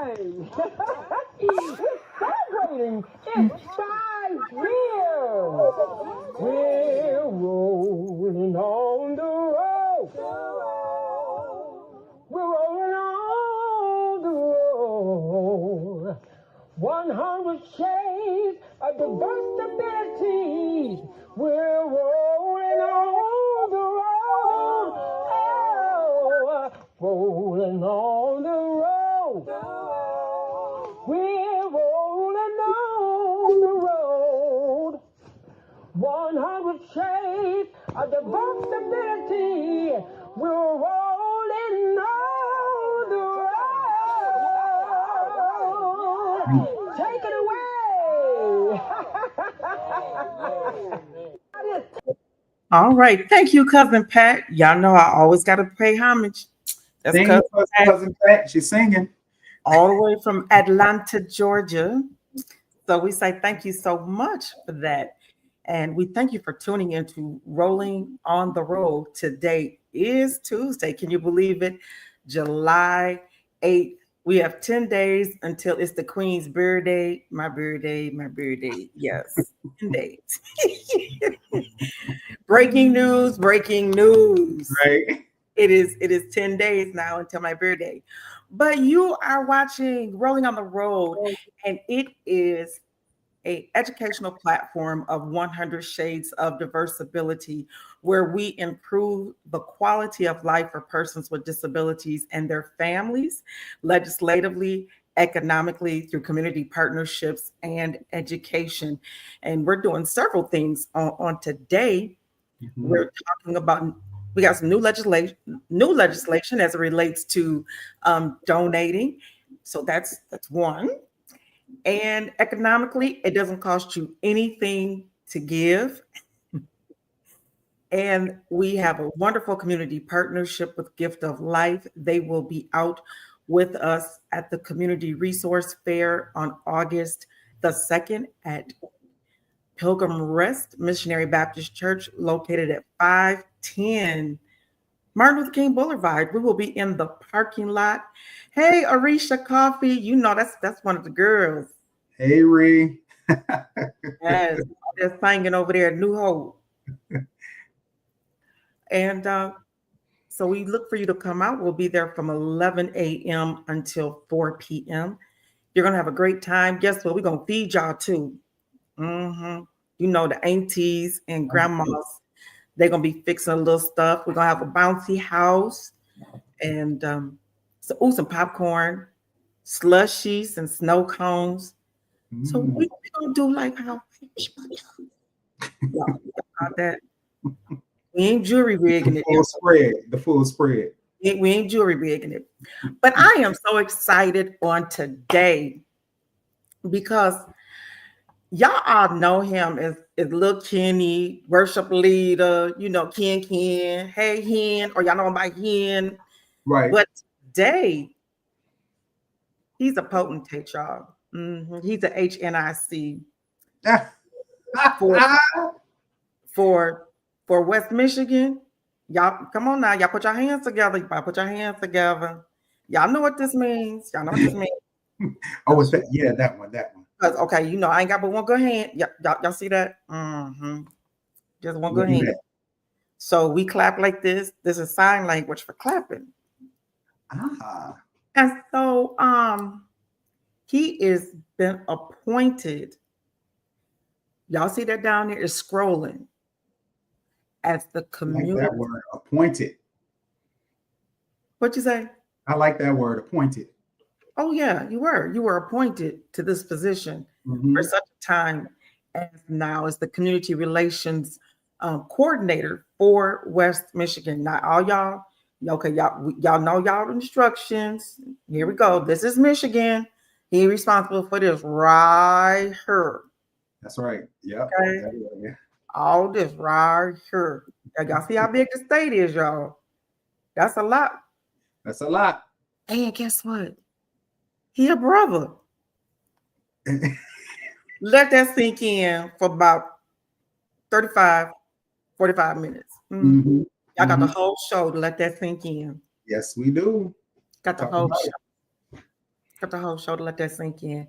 We're celebrating. It's 5 years. We're rolling on the road. We're rolling on the road. 100 shades of diversity. We're rolling on the road. Oh, rolling on the road. We're rolling on the road. 100 shades of diversity. We're rolling on the road. Take it away. All right. Thank you, Cousin Pat. Y'all know I always got to pay homage. That's Cousin Pat. She's singing. All the way from Atlanta, Georgia. So we say thank you so much for that. And we thank you for tuning into Rolling on the Road. Today is Tuesday. Can you believe it? July 8th. We have 10 days until it's the Queen's birthday. My birthday. Yes, 10 days. Breaking news. Right. It is 10 days now until my birthday. But you are watching Rolling on the Road, and it is an educational platform of 100 Shades of Diversibility, where we improve the quality of life for persons with disabilities and their families, legislatively, economically, through community partnerships and education. And we're doing several things on today. Mm-hmm. We're talking about, we got some new legislation as it relates to donating. So that's one. And economically, it doesn't cost you anything to give. And we have a wonderful community partnership with Gift of Life. They will be out with us at the Community Resource Fair on August the 2nd at Pilgrim Rest Missionary Baptist Church, located at 510 Martin Luther King Boulevard. We will be in the parking lot. Hey, Arisha Coffee, you know that's one of the girls. Hey, Ree. Yes, they're singing over there at New Hope. And so we look for you to come out. We'll be there from 11 a.m. until 4 p.m. You're going to have a great time. Guess what? We're going to feed y'all too. Mm-hmm. You know, the aunties and grandmas, they're going to be fixing a little stuff. We're going to have a bouncy house and some popcorn, slushies and snow cones. So we're going to do like how people do. About that. We ain't jury rigging it. The full spread. We ain't jury rigging it. But I am so excited on today because y'all all know him as Lil Kenny, worship leader, you know, Ken, hey Hen, or y'all know him by Hen. Right. But today, he's a potentate, y'all. Mm-hmm. He's a HNIC for West Michigan. Y'all, come on now. Y'all put your hands together. Y'all know what this means. Oh, is that? Yeah, that one. Okay, you know, I ain't got but one good hand. Y'all see that? Mm-hmm. Just one good hand. So we clap like this. This is sign language for clapping. And so he is been appointed. Y'all see that down there is scrolling as the community. I like that word, appointed. What'd you say? I like that word, appointed. Oh yeah, you were appointed to this position for such a time as now as the community relations coordinator for West Michigan. Now all y'all, okay, y'all know y'all instructions. Here we go. This is Michigan. He's responsible for this right here. That's right. Yeah. Okay. Yeah. All this right here. Y'all see how big the state is, y'all. That's a lot. That's a lot. And guess what? He a brother. Let that sink in for about 35, 45 minutes. Y'all got the whole show to let that sink in. Yes, we do. Got the whole show. Cut the whole show to let that sink in.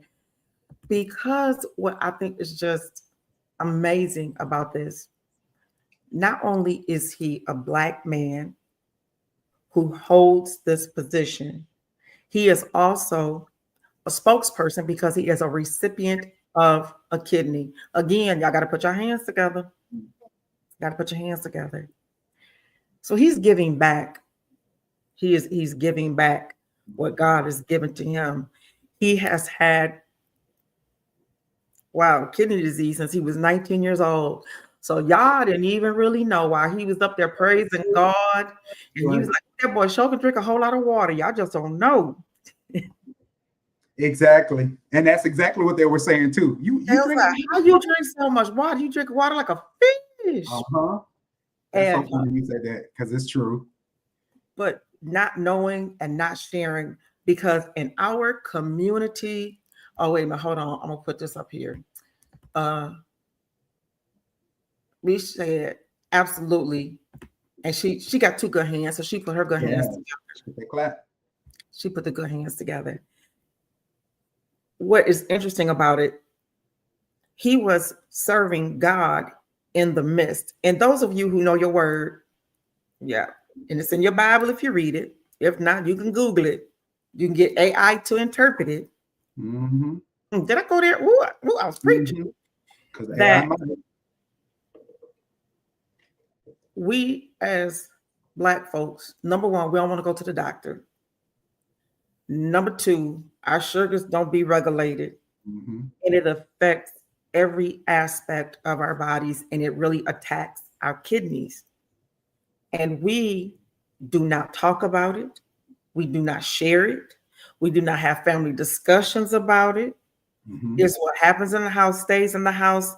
Because what I think is just amazing about this, not only is he a Black man who holds this position, he is also a spokesperson because he is a recipient of a kidney. Again, y'all got to put your hands together. Got to put your hands together. So he's giving back. He's giving back what God has given to him. He has had kidney disease since he was 19 years old. So y'all didn't even really know why he was up there praising God. And he was like, that boy sure can drink a whole lot of water. Y'all just don't know. Exactly. And that's exactly what they were saying too. You drink like, how you drink so much water? You drink water like a fish. That's so funny you said that because it's true. But not knowing and not sharing, because in our community, oh wait a minute, hold on, I'm gonna put this up here. We said absolutely, and she got two good hands, so she put her good hands together. She put the good hands together. What is interesting about it, he was serving God in the midst. And those of you who know your word, and it's in your Bible if you read it. If not, you can Google it. You can get AI to interpret it. Did I go there? Ooh, I was preaching. That we as Black folks, number one, we don't want to go to the doctor. Number two, our sugars don't be regulated. And it affects every aspect of our bodies, and it really attacks our kidneys. And we do not talk about it. We do not share it. We do not have family discussions about it. It's what happens in the house stays in the house,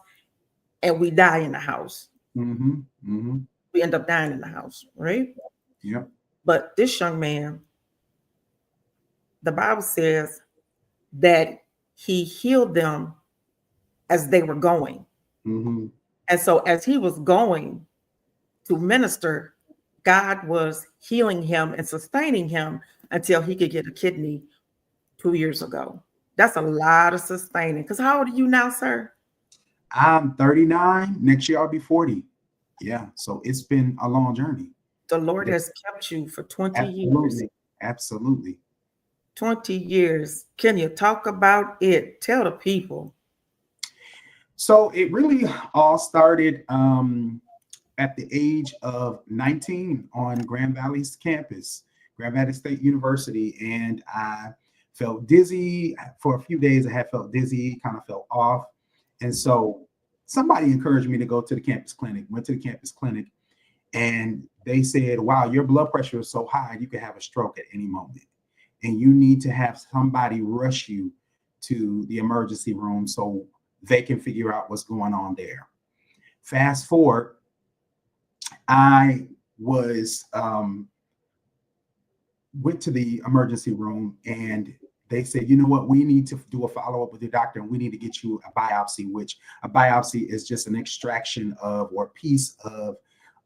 and we die in the house. We end up dying in the house, right? Yep. But this young man, the Bible says that he healed them as they were going. And so as he was going to minister, God was healing him and sustaining him until he could get a kidney 2 years ago. That's a lot of sustaining. Because how old are you now, sir? I'm 39. Next year I'll be 40. Yeah. So it's been a long journey. The Lord has kept you for 20 years. Absolutely. 20 years. Can you talk about it? Tell the people. So it really all started at the age of 19 on Grand Valley's campus, Grand Valley State University. And I felt dizzy for a few days. I had felt dizzy, kind of felt off. And so somebody encouraged me to go to the campus clinic, went to the campus clinic, and they said, wow, your blood pressure is so high, you could have a stroke at any moment. And you need to have somebody rush you to the emergency room so they can figure out what's going on there. Fast forward, I was went to the emergency room and they said, you know what, we need to do a follow-up with your doctor and we need to get you a biopsy, which a biopsy is just an extraction of or piece of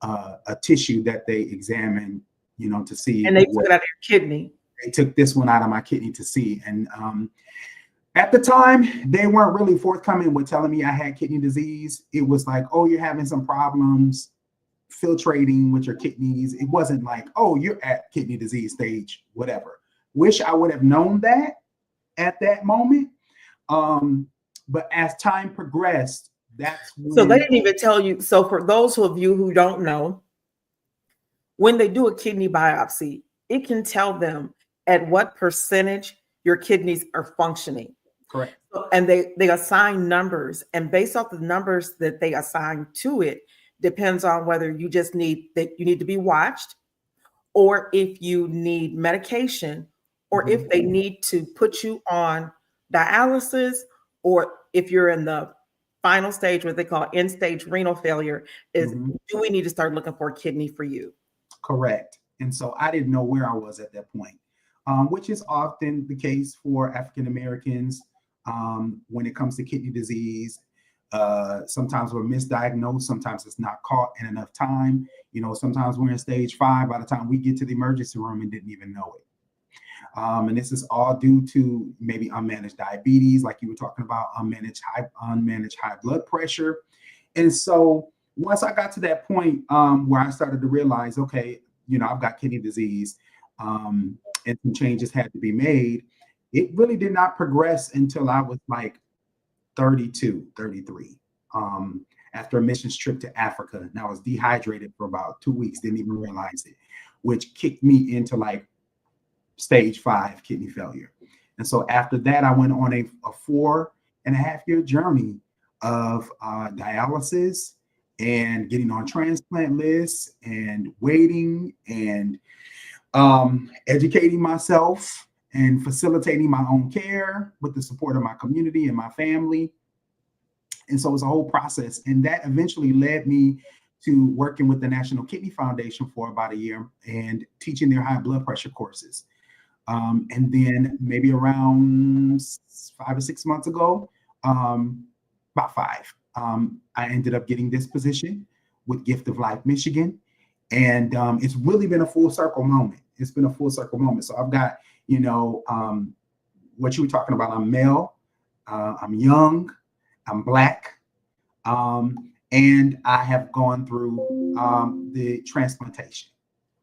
a tissue that they examine, you know, to see. And they took it out of your kidney. They took this one out of my kidney to see. And at the time, they weren't really forthcoming with telling me I had kidney disease. It was like, oh, you're having some problems filtrating with your kidneys. It wasn't like, oh, you're at kidney disease stage, whatever. Wish I would have known that at that moment. But as time progressed, that's when... So they didn't even tell you. So for those of you who don't know, when they do a kidney biopsy, it can tell them at what percentage your kidneys are functioning. Correct. And they assign numbers, and based off the numbers that they assign to it, depends on whether you just need to be watched, or if you need medication, or if they need to put you on dialysis, or if you're in the final stage, what they call end stage renal failure, is do we need to start looking for a kidney for you? Correct. And so I didn't know where I was at that point, which is often the case for African Americans when it comes to kidney disease. Sometimes we're misdiagnosed. Sometimes it's not caught in enough time. You know, sometimes we're in stage 5 by the time we get to the emergency room and didn't even know it. And this is all due to maybe unmanaged diabetes, like you were talking about, unmanaged high blood pressure. And so once I got to that point where I started to realize, okay, I've got kidney disease, and some changes had to be made, it really did not progress until I was like 32, 33. After a missions trip to Africa, and I was dehydrated for about 2 weeks, didn't even realize it, which kicked me into like stage 5 kidney failure. And so after that, I went on a 4.5-year journey of dialysis and getting on transplant lists and waiting and educating myself and facilitating my own care with the support of my community and my family. And so it was a whole process. And that eventually led me to working with the National Kidney Foundation for about a year and teaching their high blood pressure courses. And then maybe around 5 or 6 months ago, about 5, I ended up getting this position with Gift of Life Michigan. And it's really been a full circle moment. It's been a full circle moment. So I've got, what you were talking about. I'm male, I'm young, I'm Black, and I have gone through the transplantation.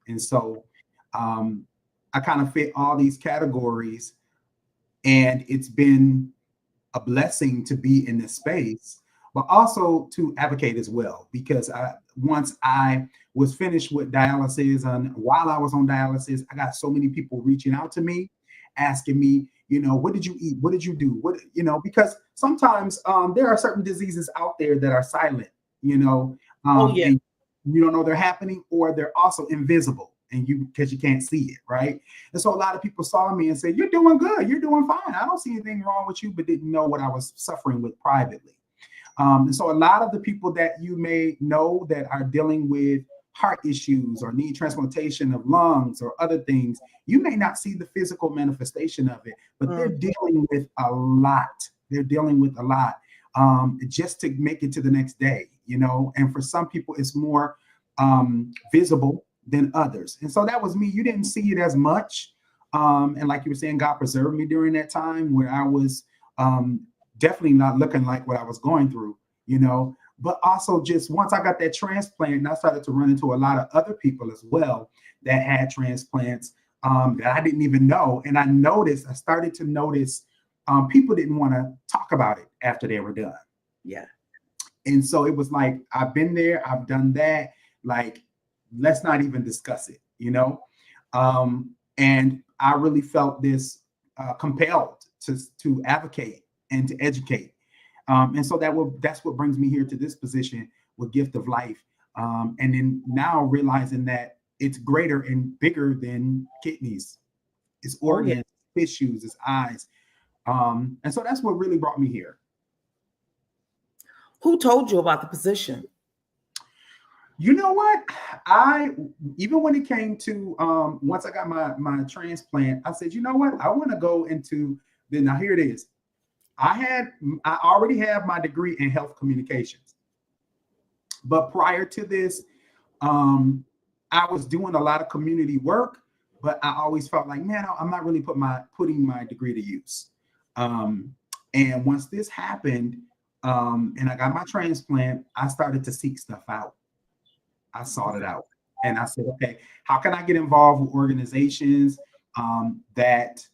And so I kind of fit all these categories, and it's been a blessing to be in this space, but also to advocate as well, because once I was finished with dialysis, and while I was on dialysis, I got so many people reaching out to me, asking me, what did you eat? What did you do? Because sometimes there are certain diseases out there that are silent, and you don't know they're happening, or they're also invisible, and because you can't see it, right? And so a lot of people saw me and said, "You're doing good, you're doing fine. I don't see anything wrong with you," but didn't know what I was suffering with privately. And so a lot of the people that you may know that are dealing with heart issues or need transplantation of lungs or other things, you may not see the physical manifestation of it, but they're dealing with a lot. They're dealing with a lot just to make it to the next day, and for some people it's more visible than others. And so that was me. You didn't see it as much. And like you were saying, God preserved me during that time where I was definitely not looking like what I was going through, but also just once I got that transplant, and I started to run into a lot of other people as well that had transplants that I didn't even know. And I started to notice people didn't want to talk about it after they were done. Yeah. And so it was like, I've been there, I've done that. Like, let's not even discuss it, and I really felt this compelled to advocate and to educate. And so that's what brings me here to this position with Gift of Life. And then now realizing that it's greater and bigger than kidneys, it's organs, tissues, it's eyes. And so that's what really brought me here. Who told you about the position? You know what? Even when it came to once I got my transplant, I said, you know what? I want to go into now here it is. I already have my degree in health communications. But prior to this, I was doing a lot of community work, but I always felt like, man, I'm not really putting my degree to use. And once this happened, and I got my transplant, I started to seek stuff out. I sought it out, and I said, okay, how can I get involved with organizations that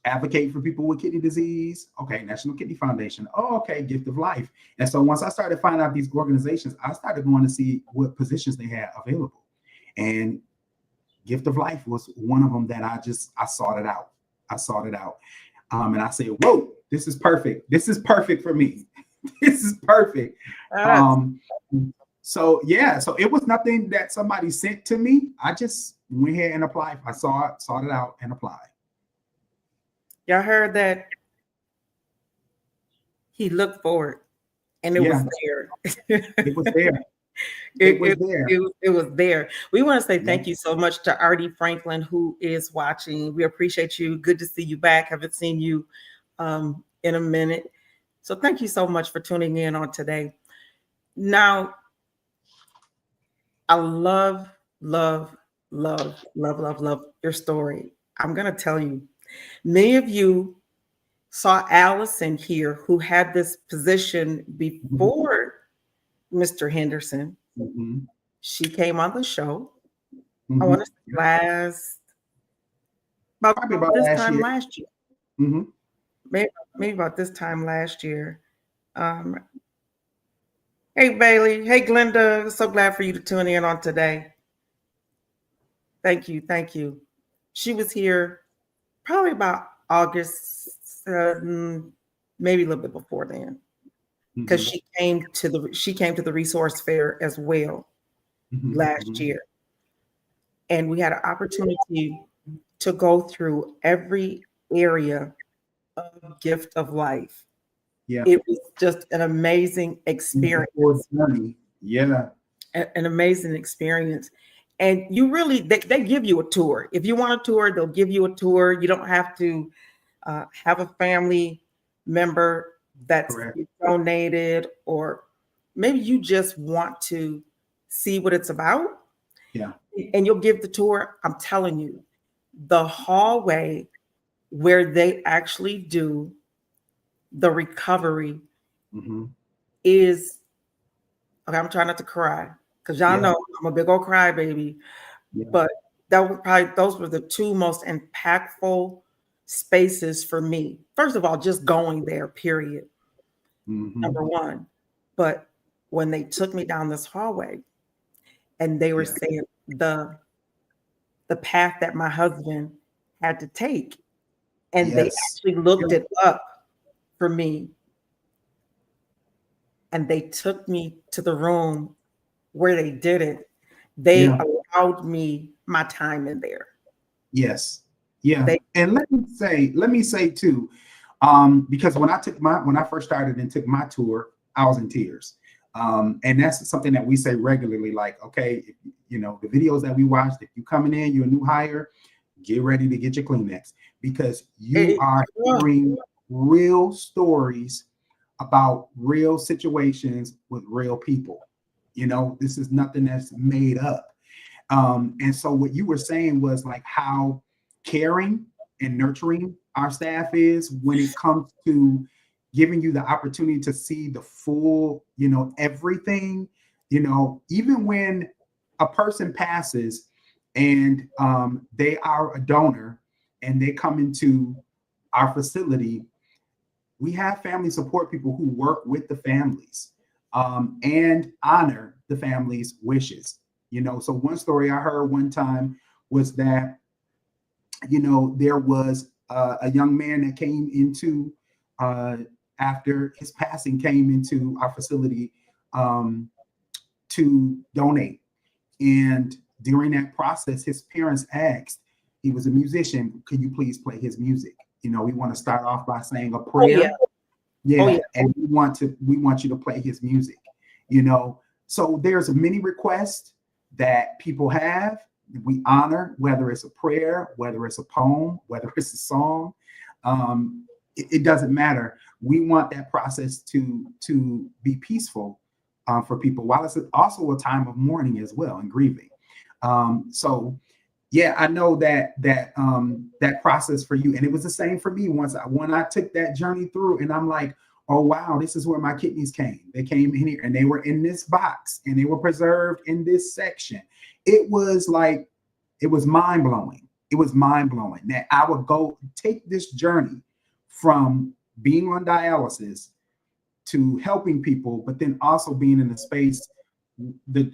advocate for people with kidney disease? Okay, National Kidney Foundation. Oh, okay, Gift of Life. And so once I started finding out these organizations, I started going to see what positions they had available. And Gift of Life was one of them that I sought it out. I sought it out. And I said, whoa, this is perfect. This is perfect for me. This is perfect. So it was nothing that somebody sent to me. I just went ahead and applied. I saw it, sought it out, and applied. Y'all heard that? He looked forward, and it was there. It was there. It was there. We want to say thank you so much to Artie Franklin, who is watching. We appreciate you. Good to see you back. Haven't seen you in a minute. So thank you so much for tuning in on today. Now, I love love, love, love, love your story. I'm going to tell you, many of you saw Allison here who had this position before Mr. Henderson. Mm-hmm. She came on the show. I Mm-hmm. want to say last, about Probably about this last time year. last year. Mm-hmm. Maybe about this time last year. Um, hey, Bailey. Hey, Glenda. So glad for you to tune in on today. Thank you. Thank you. She was here probably about August, maybe a little bit before then, because Mm-hmm. she came to the resource fair as well Mm-hmm. last year, and we had an opportunity to go through every area of gift of life. Yeah. It was just an amazing Before experience, journey. Yeah. an amazing experience. And you really, they give you a tour. If you want a tour, they'll give you a tour. You don't have to have a family member that's Correct. donated, or maybe you just want to see what it's about, Yeah. and you'll give the tour. I'm telling you, the hallway where they actually do the recovery Mm-hmm. is okay. I'm trying not to cry because y'all Yeah. know I'm a big old crybaby, Yeah. but that was probably those were the two most impactful spaces for me. First of all, just going there, period. Mm-hmm. Number one. But when they took me down this hallway and they were Yeah. saying the path that my husband had to take, and they Yes. actually looked it up for me, and they took me to the room where they did it. They Yeah. allowed me my time in there. Yes. Yeah. They And let me say too, because when I first started and took my tour, I was in tears. And that's something that we say regularly, like, okay, if, you know, the videos that we watched, if you're coming in, you're a new hire, get ready to get your Kleenex because you it, are hearing real stories about real situations with real people. You know, this is nothing that's made up. And so what you were saying was like how caring and nurturing our staff is when it comes to giving you the opportunity to see the full, you know, everything, you know, even when a person passes and they are a donor and they come into our facility, we have family support people who work with the families and honor the family's wishes. You know, so one story I heard one time was that, you know, there was a young man that came into, after his passing, came into our facility um, to donate. And during that process, his parents asked, he was a musician, could you please play his music? You know, we want to start off by saying a oh yeah, prayer. oh yeah. Yeah, and we want you to play his music, you know. So there's many requests that people have. We honor, whether it's a prayer, whether it's a poem, whether it's a song. It doesn't matter. We want that process to be peaceful for people, while it's also a time of mourning as well and grieving. So yeah, I know that process for you, and it was the same for me when I took that journey through, and I'm like, oh wow, this is where my kidneys came. They came in here, and they were in this box, and they were preserved in this section. It was like, it was mind blowing. It was mind blowing that I would go take this journey from being on dialysis to helping people, but then also being in the space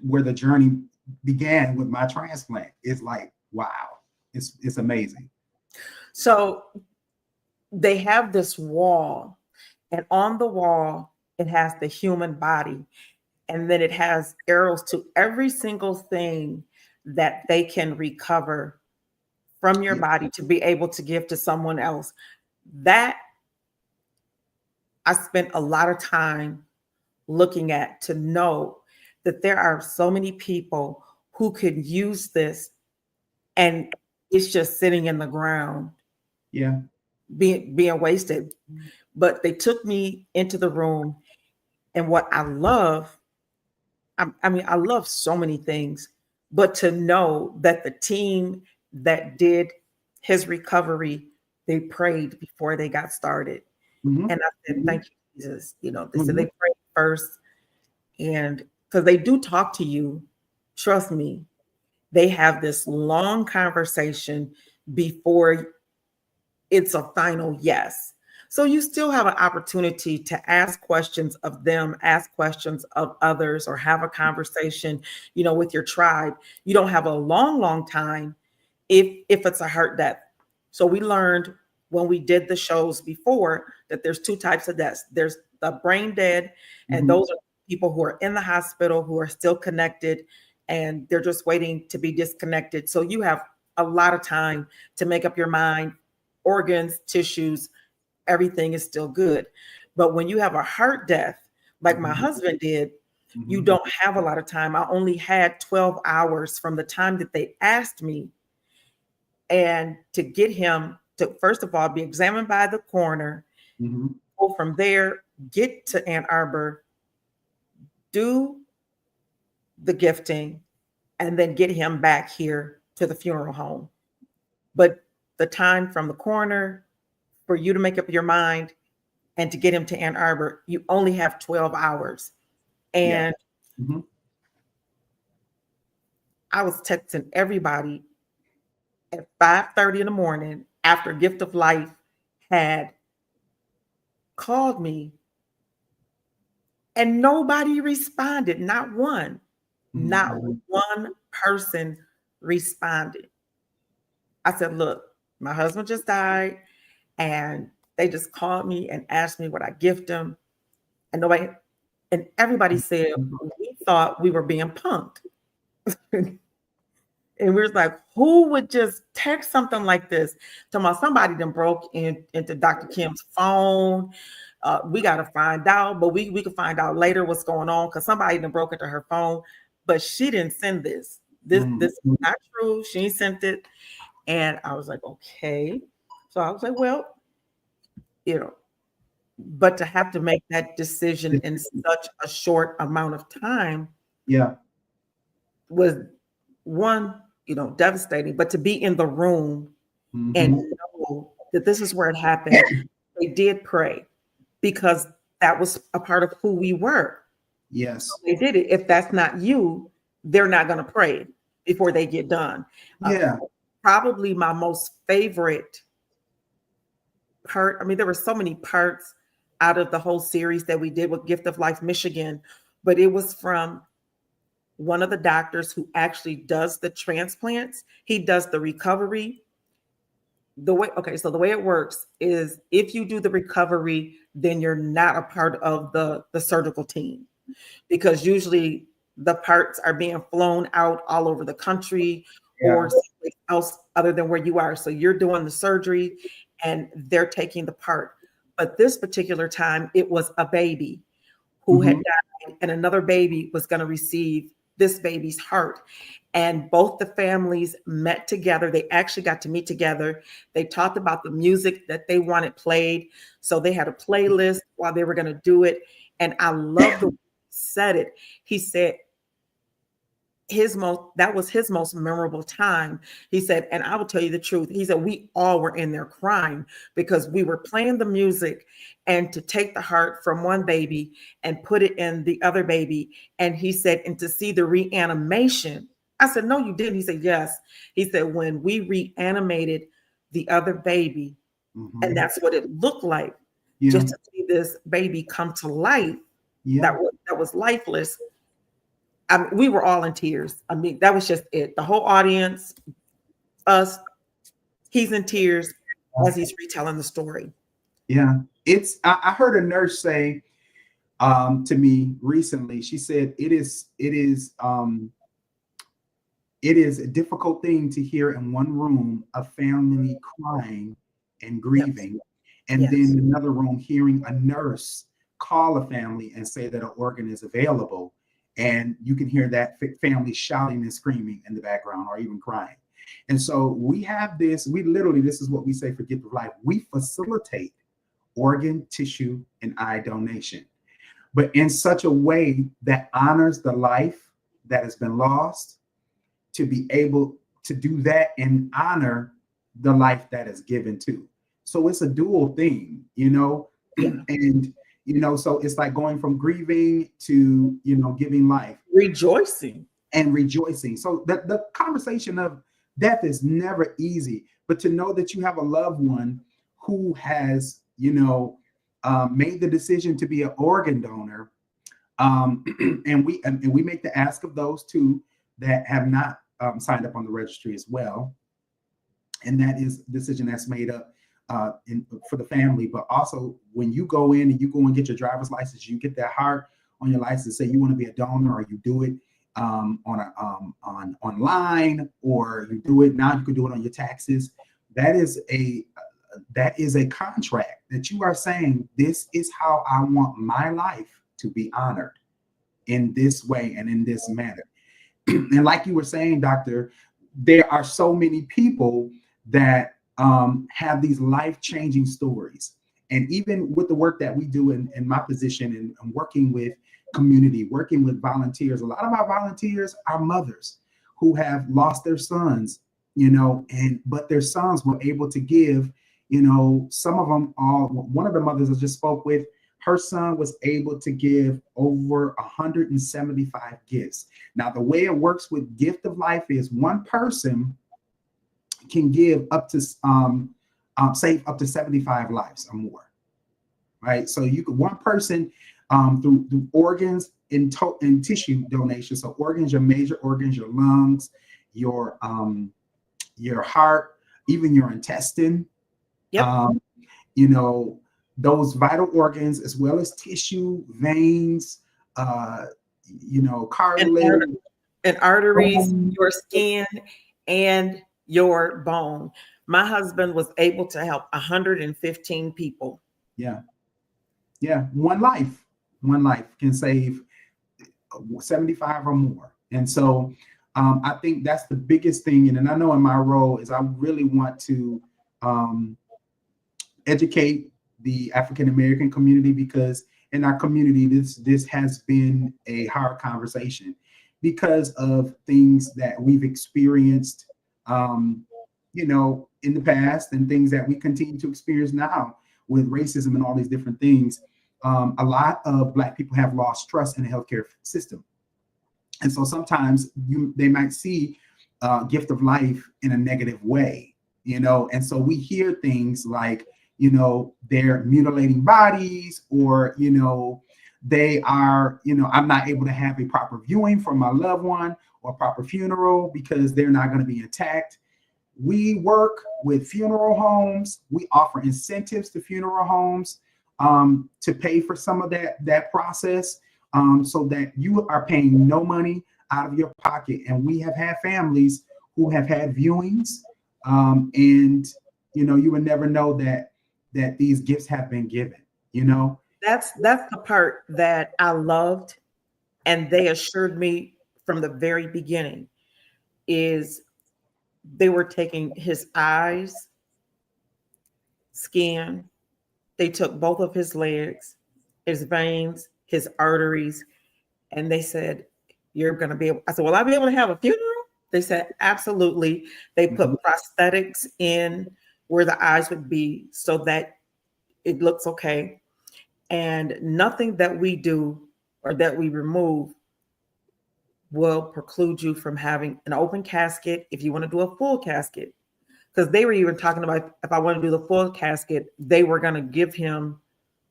where the journey began with my transplant. It's like, wow, it's amazing. So they have this wall, and on the wall it has the human body, and then it has arrows to every single thing that they can recover from your Yeah, body to be able to give to someone else. That I spent a lot of time looking at, to know that there are so many people who could use this, and it's just sitting in the ground yeah, being wasted. But they took me into the room, and what I love, I mean, I love so many things, but to know that the team that did his recovery, they prayed before they got started. Mhm. And I said, Mhm. thank you, Jesus. You know, they said they Mhm. prayed first. And because they do talk to you, trust me, they have this long conversation before it's a final yes. So you still have an opportunity to ask questions of them, ask questions of others, or have a conversation, you know, with your tribe. You don't have a long time if it's a heart death. So we learned when we did the shows before that there's two types of deaths. There's the brain dead, and Mhm. those are people who are in the hospital who are still connected and they're just waiting to be disconnected. So you have a lot of time to make up your mind. Organs, tissues, everything is still good. But when you have a heart death, like my Mhm. husband did, you Mhm. don't have a lot of time. I only had 12 hours from the time that they asked me and to get him to, first of all, be examined by the coroner, Mhm. go from there, get to Ann Arbor, do the gifting, and then get him back here to the funeral home. But the time from the coroner for you to make up your mind and to get him to Ann Arbor, you only have 12 hours. Yeah. And Mhm. I was texting everybody at 5:30 in the morning after Gift of Life had called me, and nobody responded. Not Mhm. one person responded. I said, look, my husband just died, and they just called me and asked me what I gift them. And nobody, and everybody said, Mhm. we thought we were being punked. And we was like, who would just text something like this? Talking about somebody then broke into Dr. Kim's phone. We got to find out, but we could find out later what's going on because somebody then broke into her phone, but she didn't send this. This is Mhm. not true. She sent it, and I was like, okay. So I was like, well, you know, but to have to make that decision in such a short amount of time Yeah. was one, you know, devastating, but to be in the room and Mhm. know that this is where it happened, they did pray because that was a part of who we were. Yes. They did it. If that's not you, they're not going to pray before they get done. Uh, Yeah. Probably my most favorite part. I mean, there were so many parts out of the whole series that we did with Gift of Life Michigan, but it was from one of the doctors who actually does the transplants. He does the recovery. So the way it works is if you do the recovery, then you're not a part of the surgical team because usually the parts are being flown out all over the country Yeah. or someplace else other than where you are. So you're doing the surgery and they're taking the part. But this particular time, it was a baby who had Mhm. died, and another baby was going to receive this baby's heart. And both the families met together. They actually got to meet together. They talked about the music that they wanted played. So they had a playlist while they were going to do it. And I love the way he said it. He said, that was his most memorable time. He said, and I will tell you the truth. He said, we all were in there crying because we were playing the music and to take the heart from one baby and put it in the other baby. And he said, and to see the reanimation. I said, no, you didn't. He said, yes. He said, when we reanimated the other baby, and Mhm. that's what it looked like, Yeah. just to see this baby come to life Yeah. that was lifeless. I mean, we were all in tears. I mean, that was just it. The whole audience, us, he's in tears as he's retelling the story. Yeah. I heard a nurse say to me recently, she said it is a difficult thing to hear in one room a family crying and Yes, grieving, and then yes, in another room hearing a nurse call a family and say that an organ is available, and you can hear that family shouting and screaming in the background or even crying. And so we have this. We literally, this is what we say for Gift of Life. We facilitate organ, tissue, and eye donation, but in such a way that honors the life that has been lost, to be able to do that and honor the life that is given too. So it's a dual thing, and so it's like going from grieving to giving life, Rejoicing. and rejoicing. So the conversation of death is never easy, but to know that you have a loved one who has made the decision to be an organ donor, and we make the ask of those too that have not signed up on the registry as well, and that is a decision that's made up for the family. But also, when you go in and you go and get your driver's license, you get that heart on your license, say you want to be a donor, or you do it on online, or you do it now. You can do it on your taxes. That is a contract that you are saying, this is how I want my life to be honored, in this way and in this manner. And like you were saying, Doctor, there are so many people that have these life-changing stories. And even with the work that we do in my position, and working with community, working with volunteers, a lot of our volunteers are mothers who have lost their sons, but their sons were able to give, some of them, one of the mothers I just spoke with, her son was able to give over 175 gifts. Now, the way it works with Gift of Life is one person can give up to save up to 75 lives or more, right? So you could, one person through organs and tissue donation. So organs, your major organs, your lungs, your heart, even your intestine. Yep. Those vital organs, as well as tissue, veins, cartilage, and arteries, your skin, and your bone. My husband was able to help 115 people. Yeah. One life can save 75 or more. And so I think that's the biggest thing. And I know in my role is I really want to educate the African-American community, because in our community, this has been a hard conversation because of things that we've experienced, in the past, and things that we continue to experience now with racism and all these different things. A lot of Black people have lost trust in the healthcare system. And so sometimes they might see Gift of Life in a negative way, and so we hear things like, they're mutilating bodies, or, they are, I'm not able to have a proper viewing for my loved one, or proper funeral, because they're not going to be intact. We work with funeral homes. We offer incentives to funeral homes to pay for some of that process, so that you are paying no money out of your pocket. And we have had families who have had viewings, and you would never know that these gifts have been given. That's the part that I loved, and they assured me from the very beginning, is they were taking his eyes, skin, they took both of his legs, his veins, his arteries, and they said, you're going to be able, I said, will I be able to have a funeral? They said, absolutely. They put prosthetics in where the eyes would be so that it looks okay. And nothing that we do or that we remove will preclude you from having an open casket if you want to do a full casket. Because they were even talking about, if I want to do the full casket, they were going to give him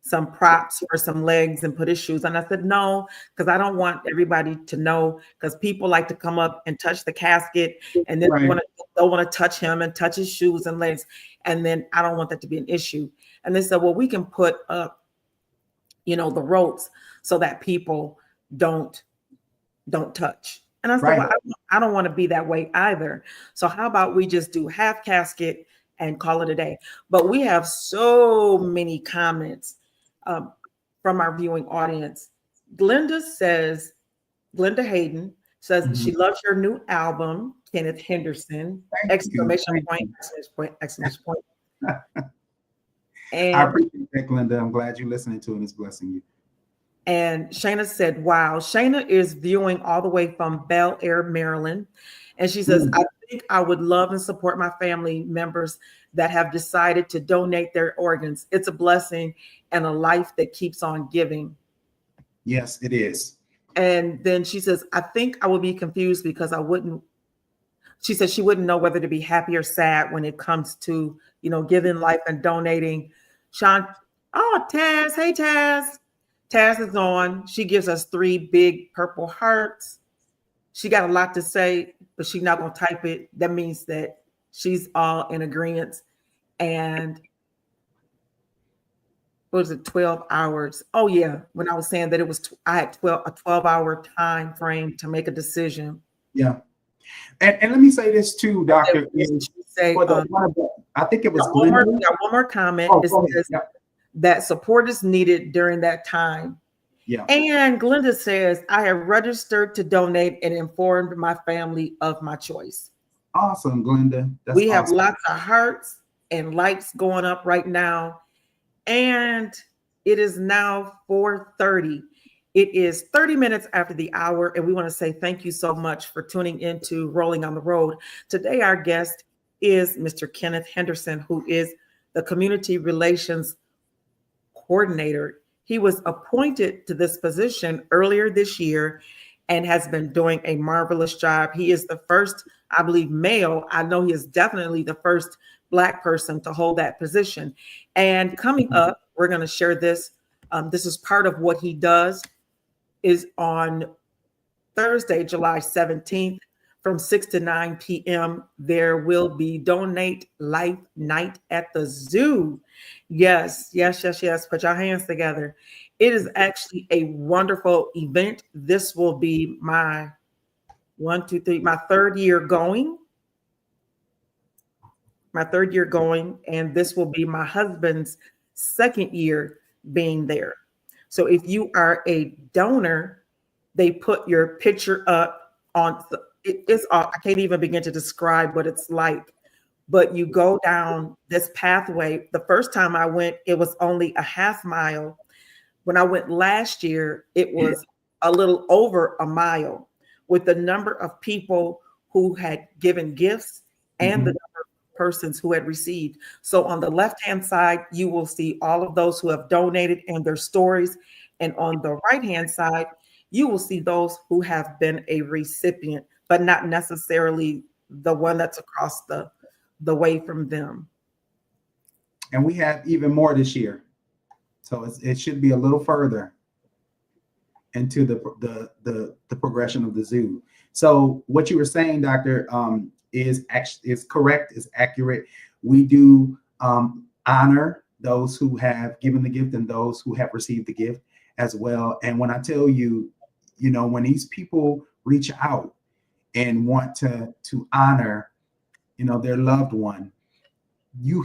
some props for some legs and put his shoes. And I said, no, because I don't want everybody to know, because people like to come up and touch the casket, and then they'll want to touch him and touch his shoes and legs. And then I don't want that to be an issue. And they said, well, we can put up, the ropes so that people don't touch. And I said, well, I don't want to be that way either. So how about we just do half casket and call it a day? But we have so many comments from our viewing audience. Glenda Hayden says she loves your new album, Kenneth Henderson, exclamation point. And I appreciate that, Glenda. I'm glad you're listening to it. It's blessing you. And Shayna said, wow, Shayna is viewing all the way from Bel Air, Maryland. And she says, I think I would love and support my family members that have decided to donate their organs. It's a blessing and a life that keeps on giving. Yes, it is. And then she says, I think I would be confused because she said she wouldn't know whether to be happy or sad when it comes to, giving life and donating. Sean, oh, Taz, hey, Taz. Taz is on. She gives us 3 big purple hearts. She got a lot to say, but she's not going to type it. That means that she's all in agreement. And what was it, 12 hours? Oh, yeah. When I was saying that I had a 12-hour time frame to make a decision. Yeah. And let me say this too, Doctor. I think it was Glenda. One more comment. It says that support is needed during that time. Yeah. And Glenda says, I have registered to donate and informed my family of my choice. Awesome, Glenda. We have lots of hearts and likes going up right now. And it is now 4:30. It is 30 minutes after the hour, and we want to say thank you so much for tuning into Rolling on the Road. Today, our guest is Mr. Kenneth Henderson, who is the Community Relations Coordinator. He was appointed to this position earlier this year and has been doing a marvelous job. He is the first, I believe, male. I know he is definitely the first Black person to hold that position. And coming up, we're going to share this. This is part of what he does. Is on Thursday, July 17th from 6 to 9 p.m. There will be Donate Life Night at the Zoo. Yes. Put your hands together. It is actually a wonderful event. This will be my my third year going. And this will be my husband's second year being there. So if you are a donor, they put your picture up on it's I can't even begin to describe what it's like, but you go down this pathway. The first time I went, it was only a half mile. When I went last year, it was a little over a mile, with the number of people who had given gifts and the number of persons who had received. So on the left-hand side, you will see all of those who have donated and their stories. And on the right-hand side, you will see those who have been a recipient, but not necessarily the one that's across the way from them. And we have even more this year. So it should be a little further into the progression of the zoo. So what you were saying, Doctor, is correct, is accurate. We do honor those who have given the gift and those who have received the gift as well. And when I tell you, when these people reach out and want to honor, their loved one, you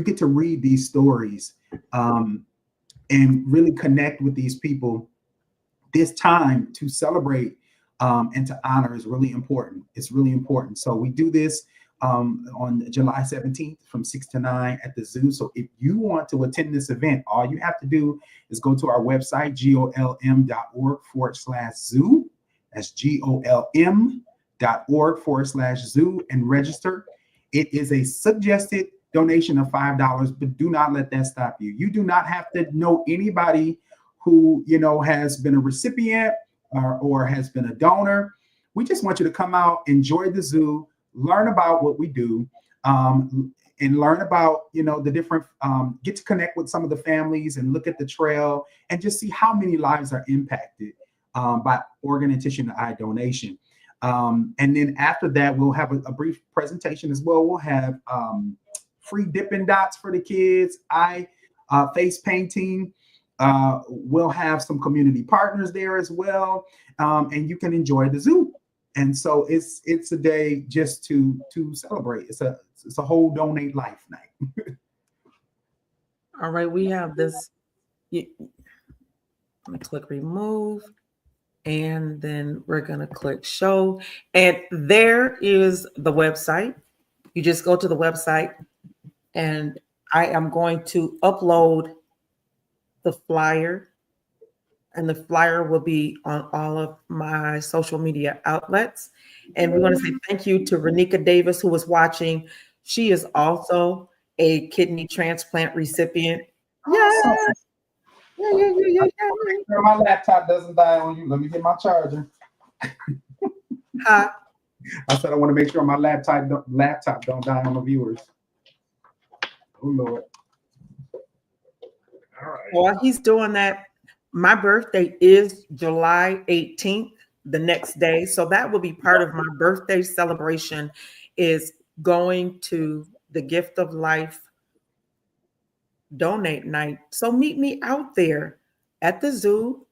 get to read these stories and really connect with these people. This time to celebrate and to honor is really important. It's really important. So we do this on July 17th from 6 to 9 at the zoo. So if you want to attend this event, all you have to do is go to our website, golm.org/zoo. That's golm.org/zoo and register. It is a suggested donation of $5, but do not let that stop you. You do not have to know anybody who, has been a recipient or has been a donor. We just want you to come out, enjoy the zoo, learn about what we do, and learn about, the different, get to connect with some of the families and look at the trail and just see how many lives are impacted by organ and tissue and eye donation. And then after that, we'll have a brief presentation as well. We'll have free Dippin' Dots for the kids, face painting. We'll have some community partners there as well, and you can enjoy the zoo. And so it's a day just to celebrate. It's a whole Donate Life night. All right, we have this. Let me click remove, and then we're gonna click show. And there is the website. You just go to the website, and I am going to upload the flyer and the flyer will be on all of my social media outlets. And we want to say thank you to Renika Davis, who was watching. She is also a kidney transplant recipient. Yeah, Awesome. yeah. My laptop doesn't die on you. Let me get my charger. Huh? I said I want to make sure my laptop don't die on the viewers. Oh Lord. All right. While he's doing that, my birthday is July 18th, the next day. So that will be part of my birthday celebration, is going to the Gift of Life donate night. So meet me out there at the zoo.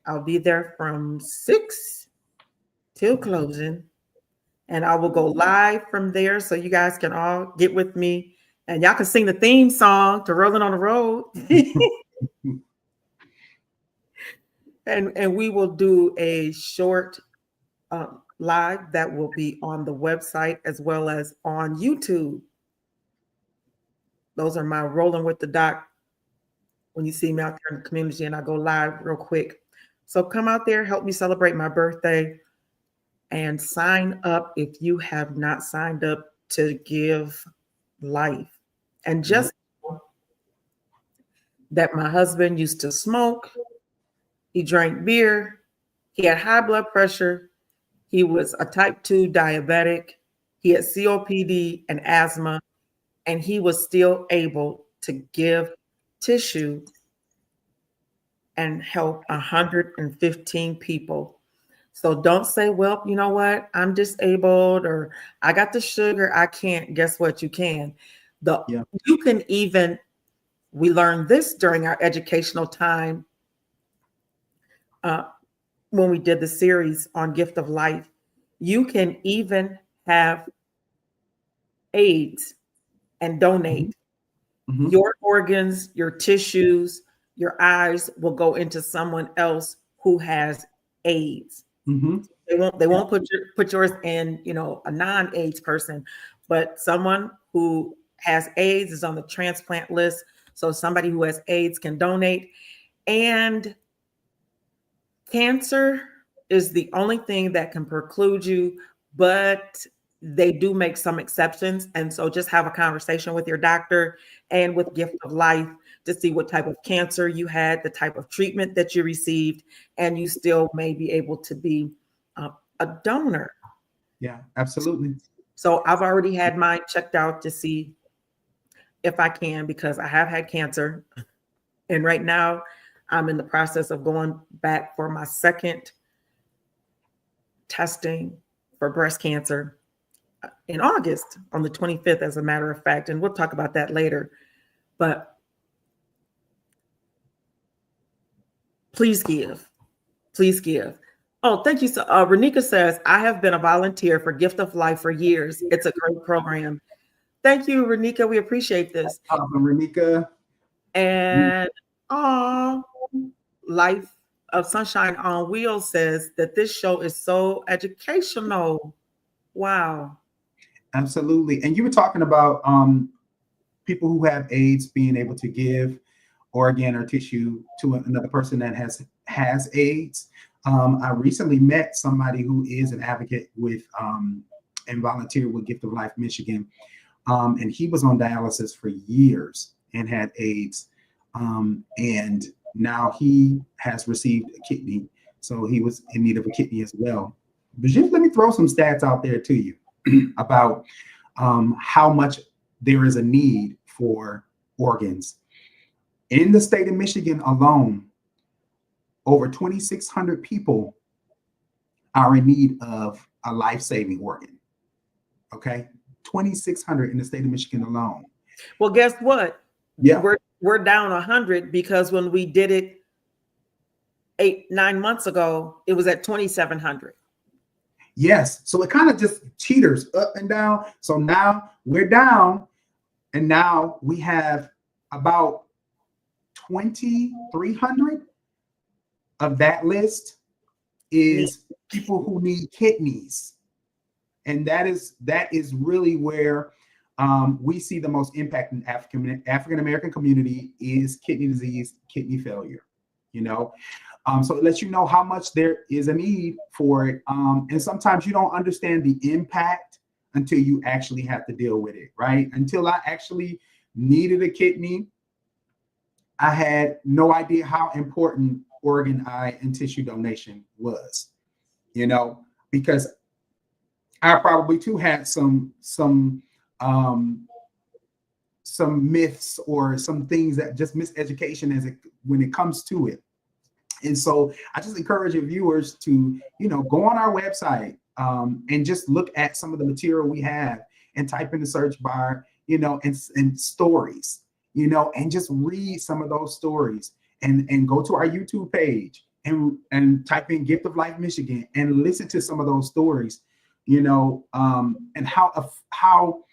I'll be there from 6 till closing, and I will go live from there so you guys can all get with me and y'all can sing the theme song to Rolling on the Road. and we will do a short live that will be on the website as well as on YouTube. Those are my Rolling with the Doc when you see me out there in the community and I go live real quick. So come out there, help me celebrate my birthday, and sign up if you have not signed up to Give Life. And just that my husband used to smoke, he drank beer, he had high blood pressure, he was a type 2 diabetic, he had COPD and asthma, and he was still able to give tissue and help 115 people. So don't say, well, you know what, I'm disabled or I got the sugar, I can't. Guess what? You can. You can even, we learned this during our educational time when we did the series on Gift of Life. You can even have AIDS and donate. Mm-hmm. Your organs, your tissues, your eyes will go into someone else who has AIDS. Mm-hmm. They won't put yours in, a non-AIDS person, but someone who has AIDS is on the transplant list. So somebody who has AIDS can donate. And cancer is the only thing that can preclude you, but they do make some exceptions. And so just have a conversation with your doctor and with Gift of Life to see what type of cancer you had, the type of treatment that you received, and you still may be able to be a donor. Yeah, absolutely. So I've already had mine checked out to see if I can, because I have had cancer. And right now I'm in the process of going back for my second testing for breast cancer in August, on the 25th, as a matter of fact. And we'll talk about that later. But please give. Please give. Oh, thank you. So Renika says, I have been a volunteer for Gift of Life for years. It's a great program. Thank you, Renika. We appreciate this. Renika. And Life of Sunshine on Wheels says that this show is so educational. Wow. Absolutely. And you were talking about people who have AIDS being able to give organ or tissue to another person that has AIDS. I recently met somebody who is an advocate with and volunteered with Gift of Life Michigan. And he was on dialysis for years and had AIDS. And now he has received a kidney. So he was in need of a kidney as well. But just let me throw some stats out there to you about how much there is a need for organs. In the state of Michigan alone, over 2,600 people are in need of a life-saving organ. Okay, 2,600 in the state of Michigan alone. Well, guess what? Yeah, we're down 100 because when we did it 8-9 months ago, it was at 2,700. Yes, so it kind of just teeters up and down. So now we're down, and now we have about 2,300 of that list is people who need kidneys. And that is really where we see the most impact in African American community is kidney disease, kidney failure. So it lets you know how much there is a need for it. And sometimes you don't understand the impact until you actually have to deal with it, right? Until I actually needed a kidney, I had no idea how important organ, eye, and tissue donation was, because I probably too had some myths or some things that just miseducation when it comes to it. And so I just encourage your viewers to, go on our website and just look at some of the material we have and type in the search bar, and stories, and just read some of those stories and go to our YouTube page and type in Gift of Life Michigan and listen to some of those stories, and how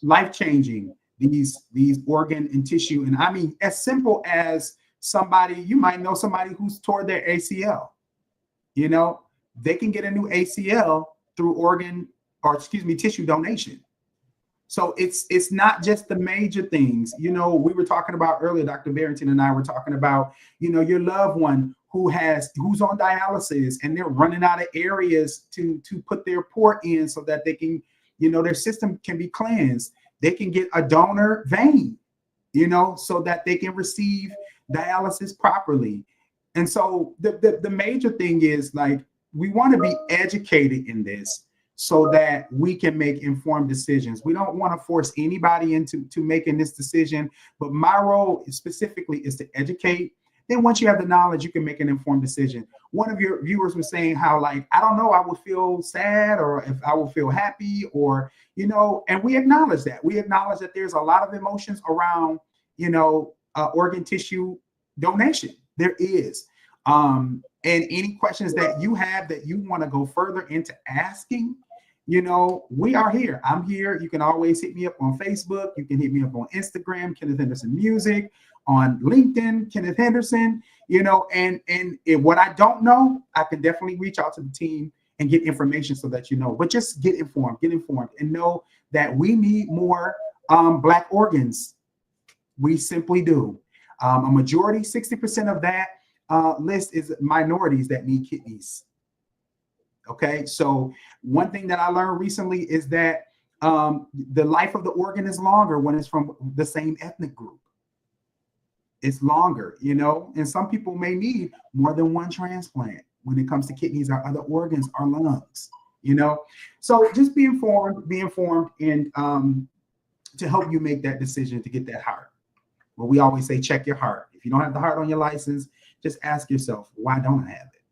life-changing these organ and tissue. And I mean, as simple as you might know somebody who's tore their ACL, they can get a new ACL through tissue donation. So it's not just the major things. We were talking about earlier, Dr. Barrington and I were talking about, your loved one who's on dialysis and they're running out of areas to put their port in so that they can, their system can be cleansed. They can get a donor vein, so that they can receive dialysis properly. And so the major thing is, like, we want to be educated in this so that we can make informed decisions. We don't want to force anybody into making this decision, but my role specifically is to educate. Then once you have the knowledge, you can make an informed decision. One of your viewers was saying how, like, I don't know, I would feel sad or if I will feel happy, or, and we acknowledge that. We acknowledge that there's a lot of emotions around, organ tissue donation. There is. And any questions that you have that you want to go further into asking, we are here. I'm here. You can always hit me up on Facebook. You can hit me up on Instagram, Kenneth Henderson Music, on LinkedIn, Kenneth Henderson, and if what I don't know, I can definitely reach out to the team and get information so that but just get informed and know that we need more Black organs. We simply do. A majority, 60% of that list is minorities that need kidneys. Okay, so one thing that I learned recently is that the life of the organ is longer when it's from the same ethnic group. It's longer, and some people may need more than one transplant when it comes to kidneys or other organs or lungs, So just be informed and to help you make that decision to get that heart. Well, we always say, check your heart. If you don't have the heart on your license, just ask yourself, why don't I have it?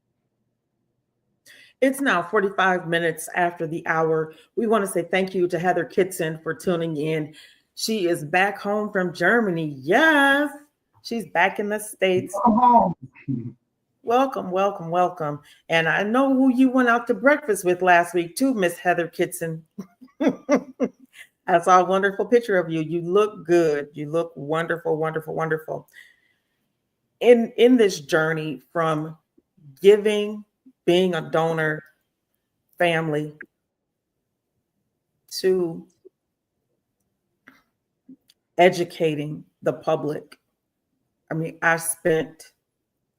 It's now 45 minutes after the hour. We want to say thank you to Heather Kitson for tuning in. She is back home from Germany. Yes, she's back in the States. Welcome home. Welcome. And I know who you went out to breakfast with last week too, Miss Heather Kitson. I saw a wonderful picture of you. You look good. You look wonderful. In this journey from giving, being a donor family, to educating the public. I mean, I spent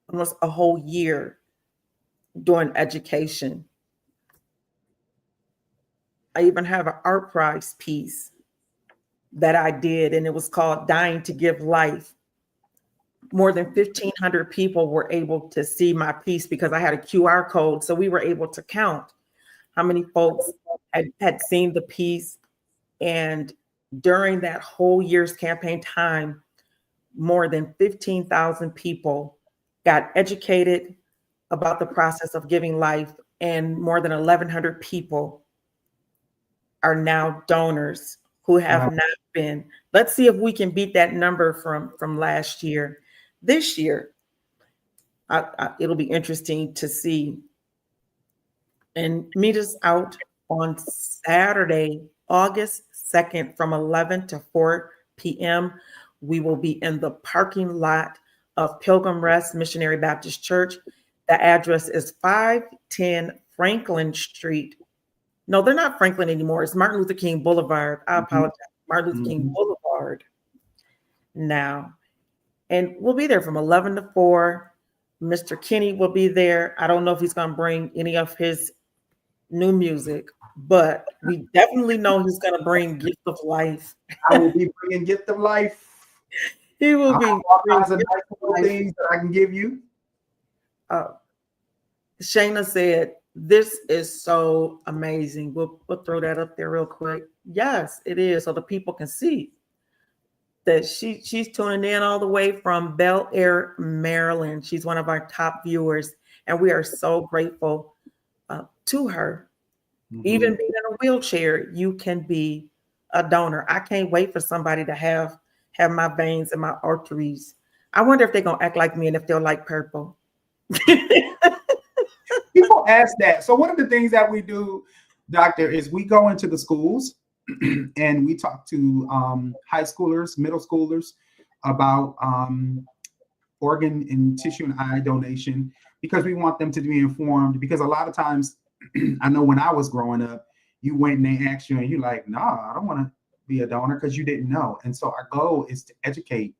almost a whole year doing education. I even have an art prize piece that I did, and it was called Dying to Give Life. More than 1,500 people were able to see my piece because I had a QR code. So we were able to count how many folks had seen the piece. And during that whole year's campaign time, more than 15,000 people got educated about the process of giving life, and more than 1,100 people are now donors who have not been. Let's see if we can beat that number from last year. This year, it'll be interesting to see. And meet us out on Saturday, August 2nd from 11 to 4 p.m. We will be in the parking lot of Pilgrim Rest Missionary Baptist Church. The address is 510 Franklin Street. No, they're not Franklin anymore. It's Martin Luther King Boulevard. I apologize. Martin Luther King Boulevard now. And we'll be there from 11 to 4. Mr. Kenny will be there. I don't know if he's going to bring any of his new music, but we definitely know he's going to bring Gift of Life. I will be bringing Gift of Life. He will be all bringing kinds of nice little things that I can give you. Shayna said, "This is so amazing." We'll throw that up there real quick. Yes, it is, so the people can see that she's tuning in all the way from Bel Air, Maryland. She's one of our top viewers, and we are so grateful to her. Mm-hmm. Even being in a wheelchair, you can be a donor. I can't wait for somebody to have my veins and my arteries. I wonder if they're gonna act like me and if they'll like purple. People ask that. So one of the things that we do, Doctor, is we go into the schools and we talk to high schoolers, middle schoolers about organ and tissue and eye donation, because we want them to be informed. Because a lot of times, I know when I was growing up, you went and they asked you and you're like, nah, I don't want to be a donor, because you didn't know. And so our goal is to educate,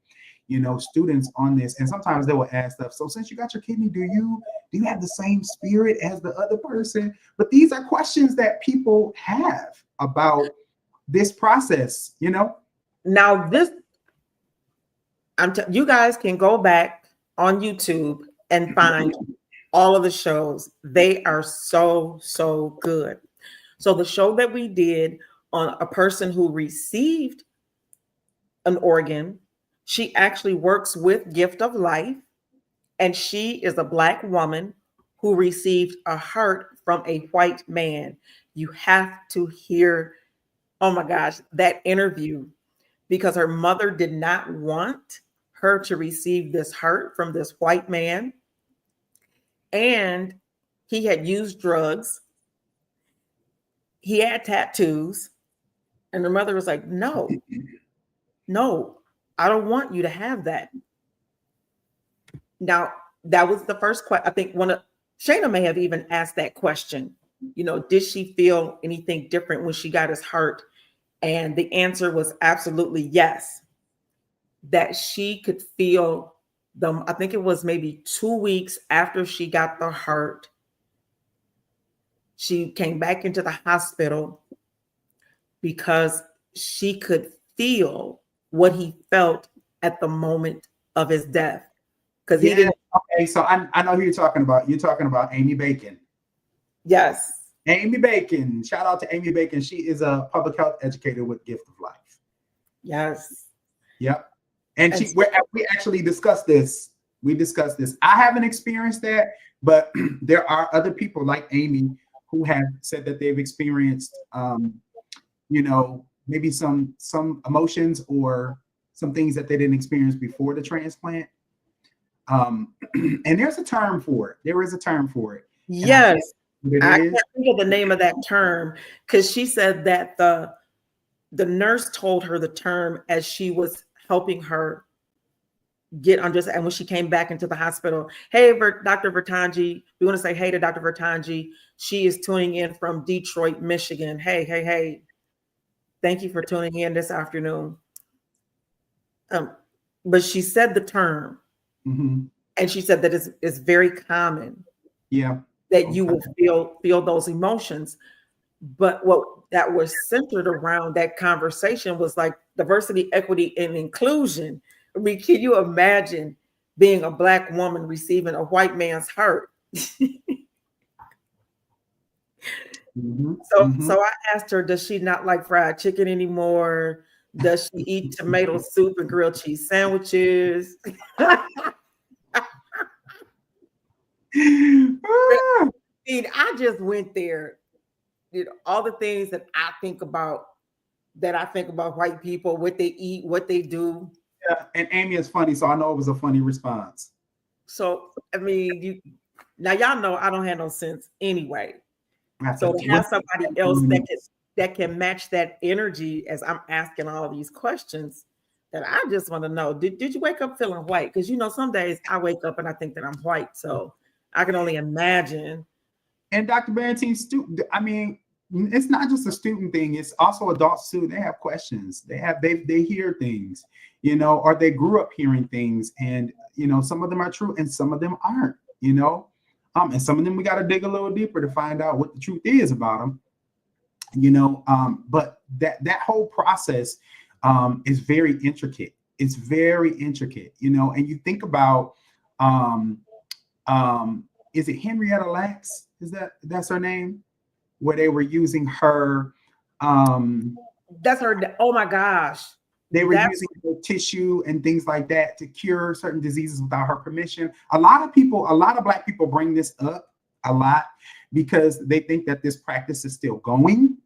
students on this. And sometimes they will ask stuff. So since you got your kidney, do you have the same spirit as the other person? But these are questions that people have about this process, Now this, you guys can go back on YouTube and find all of the shows. They are so good. So the show that we did on a person who received an organ, she actually works with Gift of Life, and she is a Black woman who received a heart from a white man. You have to hear, oh my gosh, that interview, because her mother did not want her to receive this heart from this white man. And he had used drugs. He had tattoos. And the mother was like, no, I don't want you to have that. Now, that was the first question. I think Shayna may have even asked that question. Did she feel anything different when she got his heart? And the answer was absolutely yes. That she could feel them. I think it was maybe 2 weeks after she got the heart. She came back into the hospital because she could feel what he felt at the moment of his death. Because he didn't. Okay, so I know who you're talking about. You're talking about Amy Bacon. Yes. Amy Bacon. Shout out to Amy Bacon. She is a public health educator with Gift of Life. Yes. Yep. And we actually discussed this. We discussed this. I haven't experienced that, but there are other people like Amy who have said that they've experienced, maybe some emotions or some things that they didn't experience before the transplant. And there's a term for it. There is a term for it. Yes. I can't think of the name of that term, because she said that the nurse told her the term as she was helping her get undressed. And when she came back into the hospital, hey, Dr. Vertanji, we want to say hey to Dr. Vertanji. She is tuning in from Detroit, Michigan. Hey. Thank you for tuning in this afternoon. But she said the term, and she said that it's very common. Yeah. That you will feel those emotions. But what that was centered around that conversation was like diversity, equity, and inclusion. I mean, can you imagine being a Black woman receiving a white man's heart? So I asked her, does she not like fried chicken anymore? Does she eat tomato soup and grilled cheese sandwiches? I just went there. All the things that I think about white people, what they eat, what they do. Yeah, and Amy is funny, so I know it was a funny response. So I mean, y'all know I don't have no sense anyway. So to have somebody else that can match that energy as I'm asking all these questions, that I just want to know, did you wake up feeling white? Because some days I wake up and I think that I'm white, so I can only imagine. And Dr. Barentine, I mean, it's not just a student thing, it's also adults too. They have questions, they hear things, you know, or they grew up hearing things, and you know, some of them are true and some of them aren't, you know. And some of them we got to dig a little deeper to find out what the truth is about them, you know. But that whole process is very intricate. It's very intricate, you know. And you think about is it Henrietta Lacks? That's her name? Where they were using her That's her. Oh my gosh. They were using her tissue and things like that to cure certain diseases without her permission. A lot of Black people bring this up a lot because they think that this practice is still going,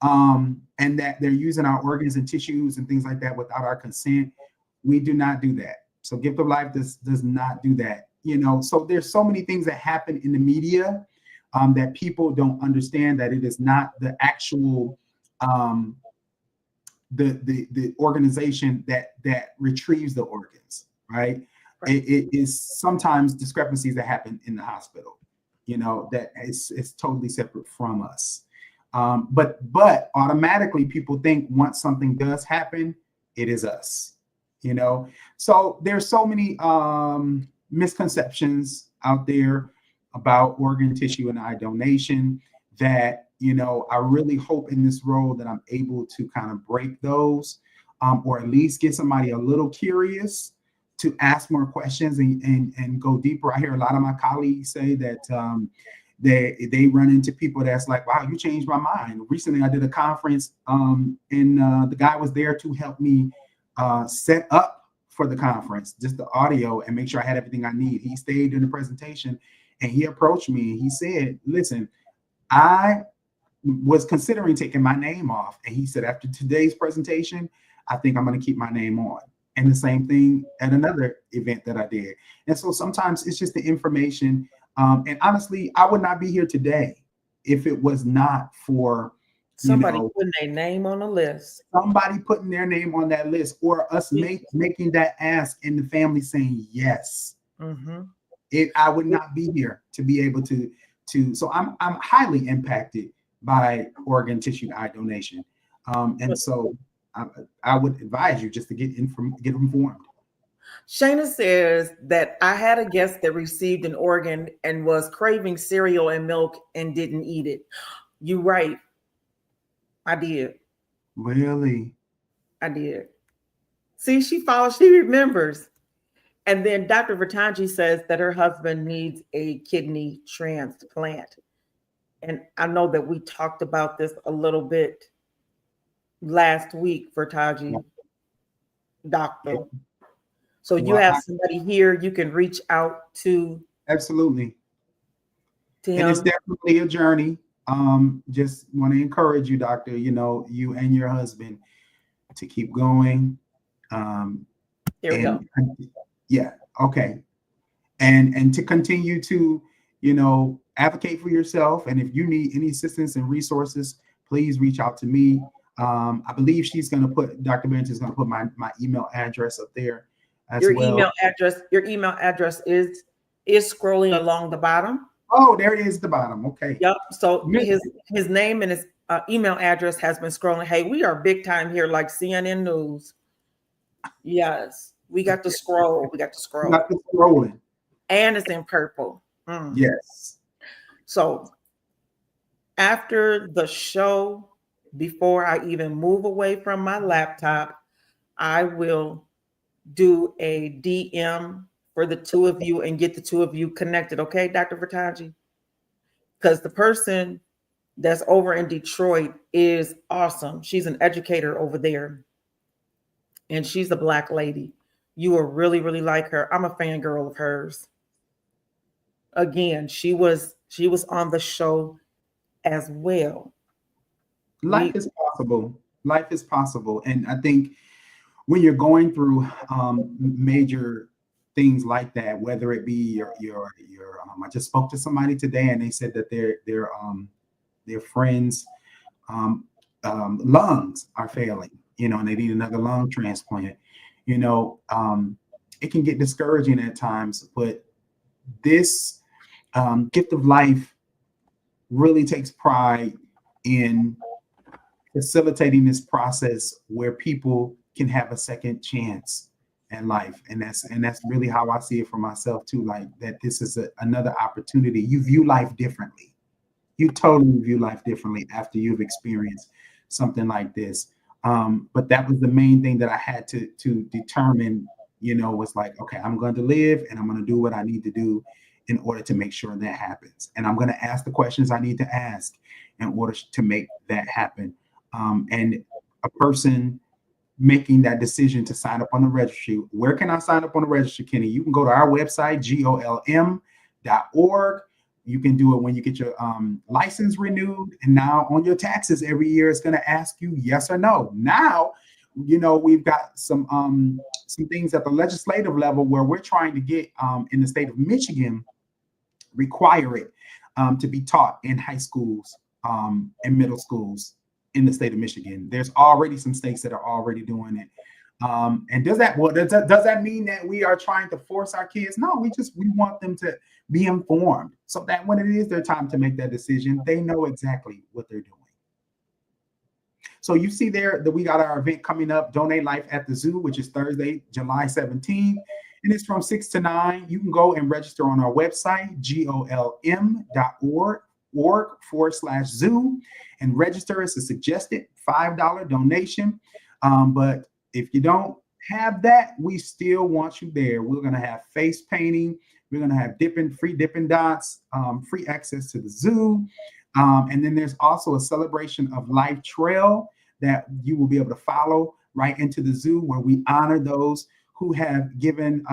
and that they're using our organs and tissues and things like that without our consent. We do not do that. So Gift of Life does not do that. You know, so there's so many things that happen in the media that people don't understand, that it is not the actual the organization that retrieves the organs, right? It is sometimes discrepancies that happen in the hospital, you know, that is totally separate from us. But automatically people think once something does happen, it is us, you know. So there's so many misconceptions out there about organ, tissue, and eye donation that, you know, I really hope in this role that I'm able to kind of break those, or at least get somebody a little curious to ask more questions and go deeper. I hear a lot of my colleagues say that they run into people that's like, wow, you changed my mind. Recently, I did a conference and the guy was there to help me set up for the conference, just the audio, and make sure I had everything I need. He stayed in the presentation and he approached me and he said, listen, I was considering taking my name off. And he said, after today's presentation, I think I'm going to keep my name on. And the same thing at another event that I did. And so sometimes it's just the information. And honestly, I would not be here today if it was not for somebody putting their name on a list. Somebody putting their name on that list, or us making that ask and the family saying yes. Mm-hmm. I would not be here to be able to. So I'm highly impacted by organ, tissue, eye donation, and so I would advise you just to get informed. Shayna says that I had a guest that received an organ and was craving cereal and milk and didn't eat it. You're right. I did. Really? I did. See, she remembers. And then Dr. Vertanji says that her husband needs a kidney transplant. And I know that we talked about this a little bit last week, Vertanji, doctor. Yeah. So you have somebody here you can reach out to. Absolutely. And it's definitely a journey. Just want to encourage you, doctor, you know, you and your husband to keep going. Here we go. Yeah. Okay. And to continue to, you know, advocate for yourself. And if you need any assistance and resources, please reach out to me. I believe Dr. Barrington is going to put my email address up there as well. Your email address is scrolling along the bottom. Oh, there it is at the bottom. Okay. Yep. So his name and his email address has been scrolling. Hey, we are big time here, like CNN News. Yes. We got to scroll. We got to scrolling. And it's in purple. Mm. Yes. So after the show, before I even move away from my laptop, I will do a DM for the two of you and get the two of you connected. Okay, Dr. Vertanji? Because the person that's over in Detroit is awesome. She's an educator over there. And she's a Black lady. You will really, really like her. I'm a fangirl of hers. Again, she was on the show as well. Life is possible. Life is possible. And I think when you're going through major things like that, whether it be your I just spoke to somebody today and they said that their friends' lungs are failing, you know, and they need another lung transplant. You know, it can get discouraging at times, but this Gift of Life really takes pride in facilitating this process where people can have a second chance in life. And that's really how I see it for myself too. Like that this is another opportunity. You view life differently. You totally view life differently after you've experienced something like this. But that was the main thing that I had to determine, was like, okay, I'm going to live and I'm going to do what I need to do in order to make sure that happens. And I'm going to ask the questions I need to ask in order to make that happen. And a person making that decision to sign up on the registry. Where can I sign up on the registry, Kenny? You can go to our website, golm.org. You can do it when you get your license renewed. And now on your taxes every year, it's going to ask you yes or no. Now, we've got some things at the legislative level where we're trying to get in the state of Michigan, require it to be taught in high schools and middle schools in the state of Michigan. There's already some states that are already doing it. And does that mean that we are trying to force our kids? No, we want them to be informed so that when it is their time to make that decision, they know exactly what they're doing. So you see there that we got our event coming up, Donate Life at the Zoo, which is Thursday, July 17th. And it's from 6 to 9. You can go and register on our website, golm.org/zoo, and register. It's a suggested $5 donation. But if you don't have that, we still want you there. We're going to have face painting. We're going to have free dipping dots, free access to the zoo. And then there's also a celebration of life trail that you will be able to follow right into the zoo, where we honor those who have given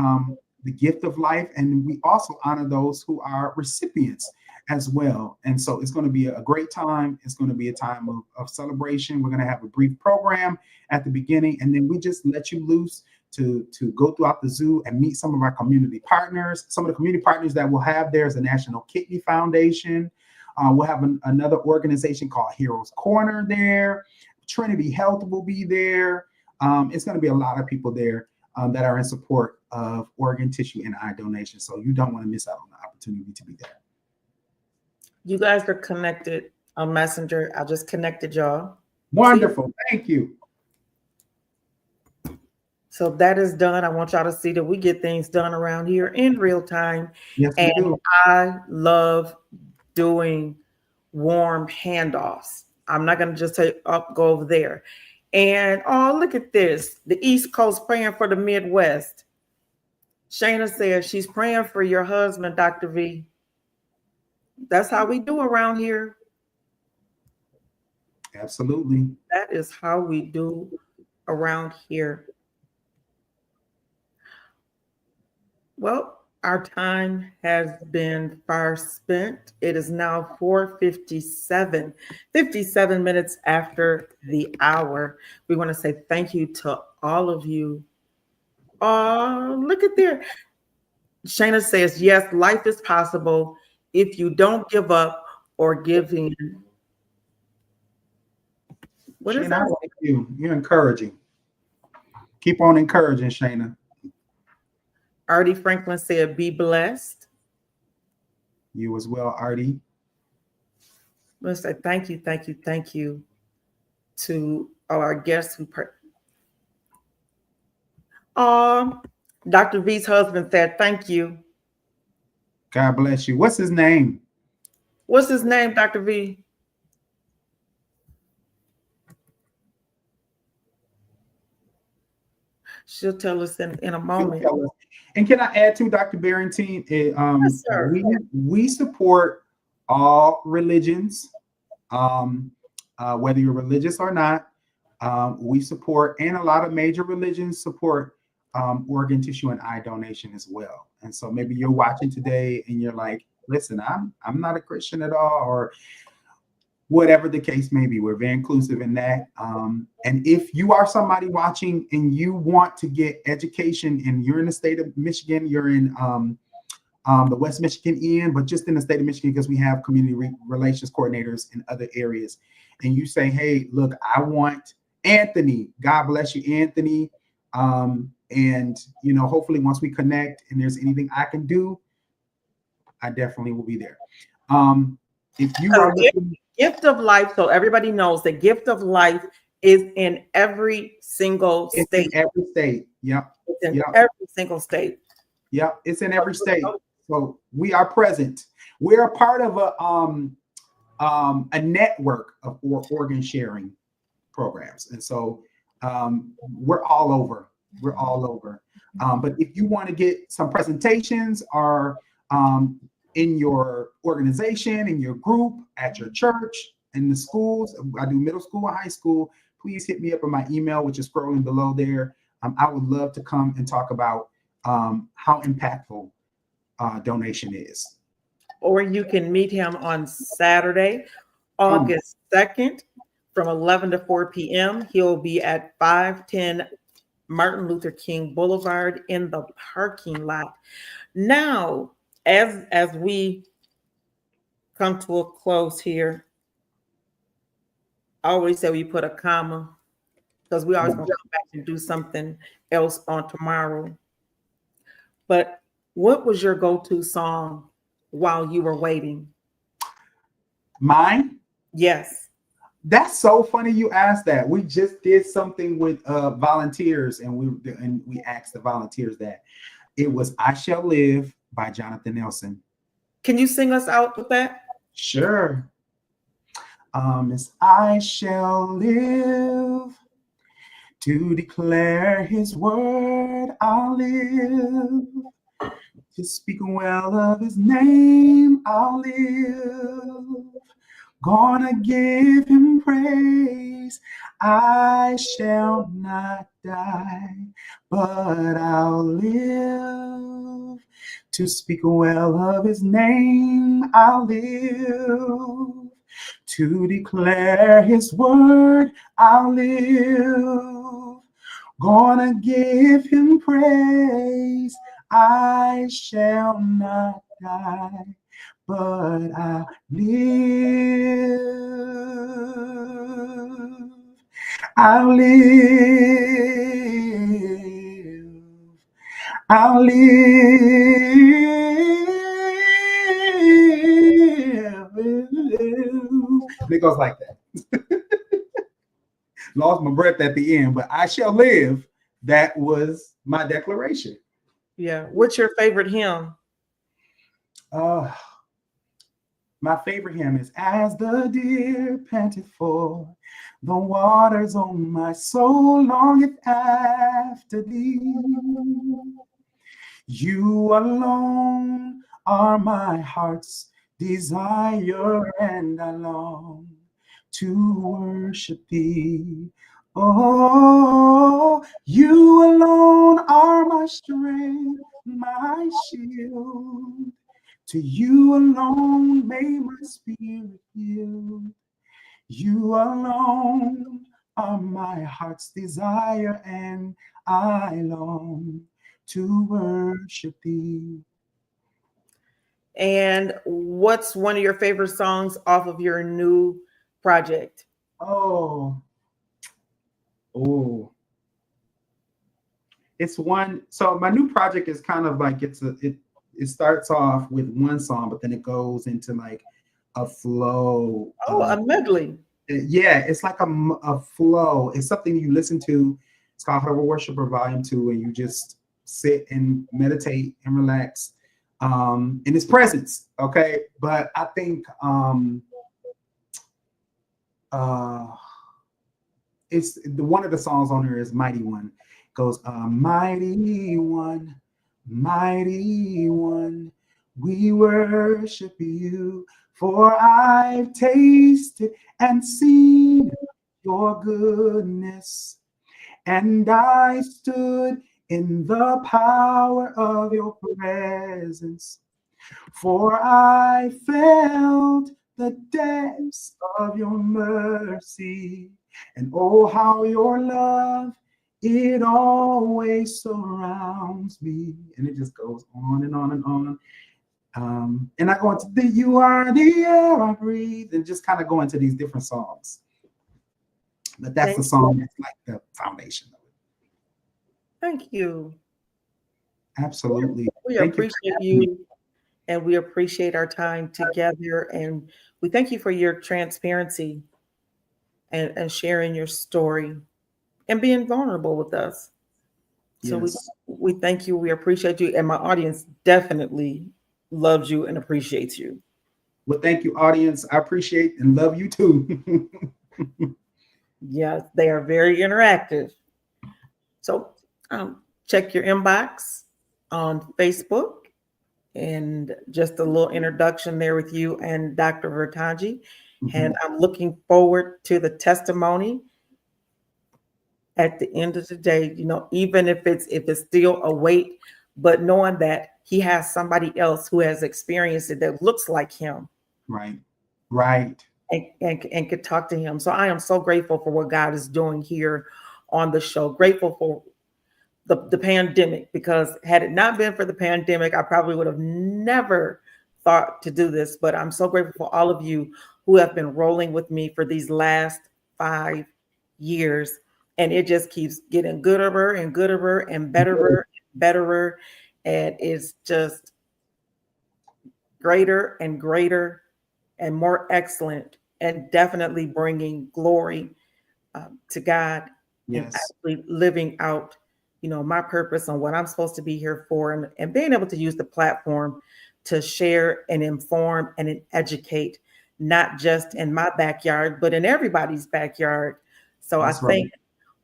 the gift of life. And we also honor those who are recipients as well. And so it's going to be a great time. It's going to be a time of celebration. We're going to have a brief program at the beginning, and then we just let you loose to go throughout the zoo and meet some of our community partners. Some of the community partners that we'll have there is the National Kidney Foundation. We'll have another organization called Heroes Corner there. Trinity Health will be there. It's going to be a lot of people there that are in support of organ, tissue, and eye donation. So you don't want to miss out on the opportunity to be there. You guys are connected on Messenger. I just connected y'all. Wonderful. Thank you. So that is done. I want y'all to see that we get things done around here in real time. Yes, we do. I love doing warm handoffs. I'm not going to just say, go over there. And look at this. The East Coast praying for the Midwest. Shayna says she's praying for your husband, Dr. V. That's how we do around here. Absolutely. That is how we do around here. Well, our time has been far spent. It is now 4:57, 57 minutes after the hour. We want to say thank you to all of you. Look at there. Shayna says, yes, life is possible if you don't give up or give in. What Shayna, is that? I like you. You're encouraging. Keep on encouraging, Shayna. Artie Franklin said, be blessed. You as well, Artie. Let's say thank you to all our guests who Dr. V's husband said thank you. God bless you. What's his name? What's his name, Dr. V? She'll tell us in a moment. And can I add to Dr. Barrington? Yes, sir. We support all religions, whether you're religious or not. We support, and a lot of major religions support organ, tissue, and eye donation as well. And so maybe you're watching today and you're like, listen, I'm not a Christian at all, or whatever the case may be. We're very inclusive in that. And if you are somebody watching and you want to get education and you're in the state of Michigan, you're in the West Michigan end, but just in the state of Michigan, because we have community relations coordinators in other areas, and you say, hey, look, I want Anthony. God bless you, Anthony. And, hopefully once we connect and there's anything I can do, I definitely will be there. If you are looking, Gift of Life, so everybody knows the Gift of Life is in every single It's state. in every state. Yep. It's in Yep. every single state. Yep. It's in every state. So we are present. We're a part of a network of organ sharing programs, and so we're all over. We're all over. But if you want to get some presentations or in your organization, in your group, at your church, in the schools, I do middle school and high school, please hit me up on my email, which is scrolling below there. I would love to come and talk about how impactful donation is. Or you can meet him on Saturday, August 2nd from 11 to 4 p.m. He'll be at 510 Martin Luther King Boulevard in the parking lot. Now, as we come to a close here, I always say we put a comma because we always going to come back and do something else on tomorrow. But what was your go-to song while you were waiting? Mine? Yes. That's so funny you asked that. We just did something with volunteers, and we asked the volunteers that. It was "I Shall Live" by Jonathan Nelson. Can you sing us out with that? Sure. It's "I shall live to declare his word. I'll live to speak well of his name. I'll live, gonna give him praise. I shall not die, but I'll live to speak well of his name. I'll live to declare his word. I'll live, gonna give him praise. I shall not die, but I live. I'll live. I'll live. And it goes like that. Lost my breath at the end, but "I shall live." That was my declaration. Yeah. What's your favorite hymn? My favorite hymn is "As the deer panteth for the waters, on my soul longeth after thee. You alone are my heart's desire, and I long to worship thee. Oh, you alone are my strength, my shield. To you alone may my spirit yield. You alone are my heart's desire, and I long to worship thee. And what's one of your favorite songs off of your new project? Oh, it's one. So my new project is kind of like it starts off with one song, but then it goes into like a flow. Oh, a medley. Yeah, it's like a flow. It's something you listen to. It's called Herbal Worshiper Volume 2, and you just sit and meditate and relax in his presence. Okay, but I think it's one of the songs on here is "Mighty One." It goes, "Mighty One, Mighty One, we worship you, for I've tasted and seen your goodness, and I stood in the power of your presence, for I felt the depths of your mercy, and oh, how your love, it always surrounds me." And it just goes on and on and on. And I go into "You are the air I breathe," and just kind of go into these different songs. But that's the song that's like the foundation of it. Thank you. Absolutely. We appreciate you and we appreciate our time together. And we thank you for your transparency and sharing your story and being vulnerable with us. So Yes. we thank you. We appreciate you. And my audience definitely loves you and appreciates you. Well, thank you, audience. I appreciate and love you too. Yes, they are very interactive. So check your inbox on Facebook, and just a little introduction there with you and Dr. Vertaji. And I'm looking forward to the testimony at the end of the day, even if it's still a wait, but knowing that he has somebody else who has experienced it that looks like him, Right. Right. and could talk to him. So I am so grateful for what God is doing here on the show. Grateful for the pandemic, because had it not been for the pandemic, I probably would have never thought to do this. But I'm so grateful for all of you who have been rolling with me for these last 5 years. And it just keeps getting gooder and gooder and betterer and betterer. And it's just greater and greater and more excellent, and definitely bringing glory to God, and Yes. actually living out, my purpose on what I'm supposed to be here for, and being able to use the platform to share and inform and educate, not just in my backyard, but in everybody's backyard. So I That's right. thank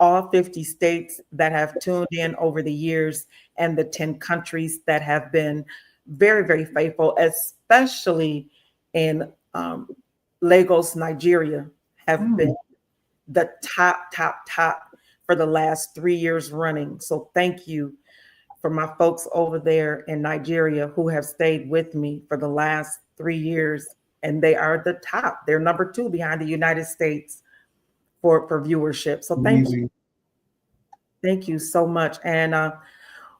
all 50 states that have tuned in over the years, and the 10 countries that have been very, very faithful, especially in Lagos, Nigeria, have been the top for the last 3 years running. So thank you for my folks over there in Nigeria who have stayed with me for the last 3 years. And they are the top. They're number 2 behind the United States for viewership. So thank you. Amazing. Thank you so much. And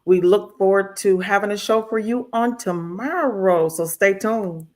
we look forward to having a show for you on tomorrow. So stay tuned.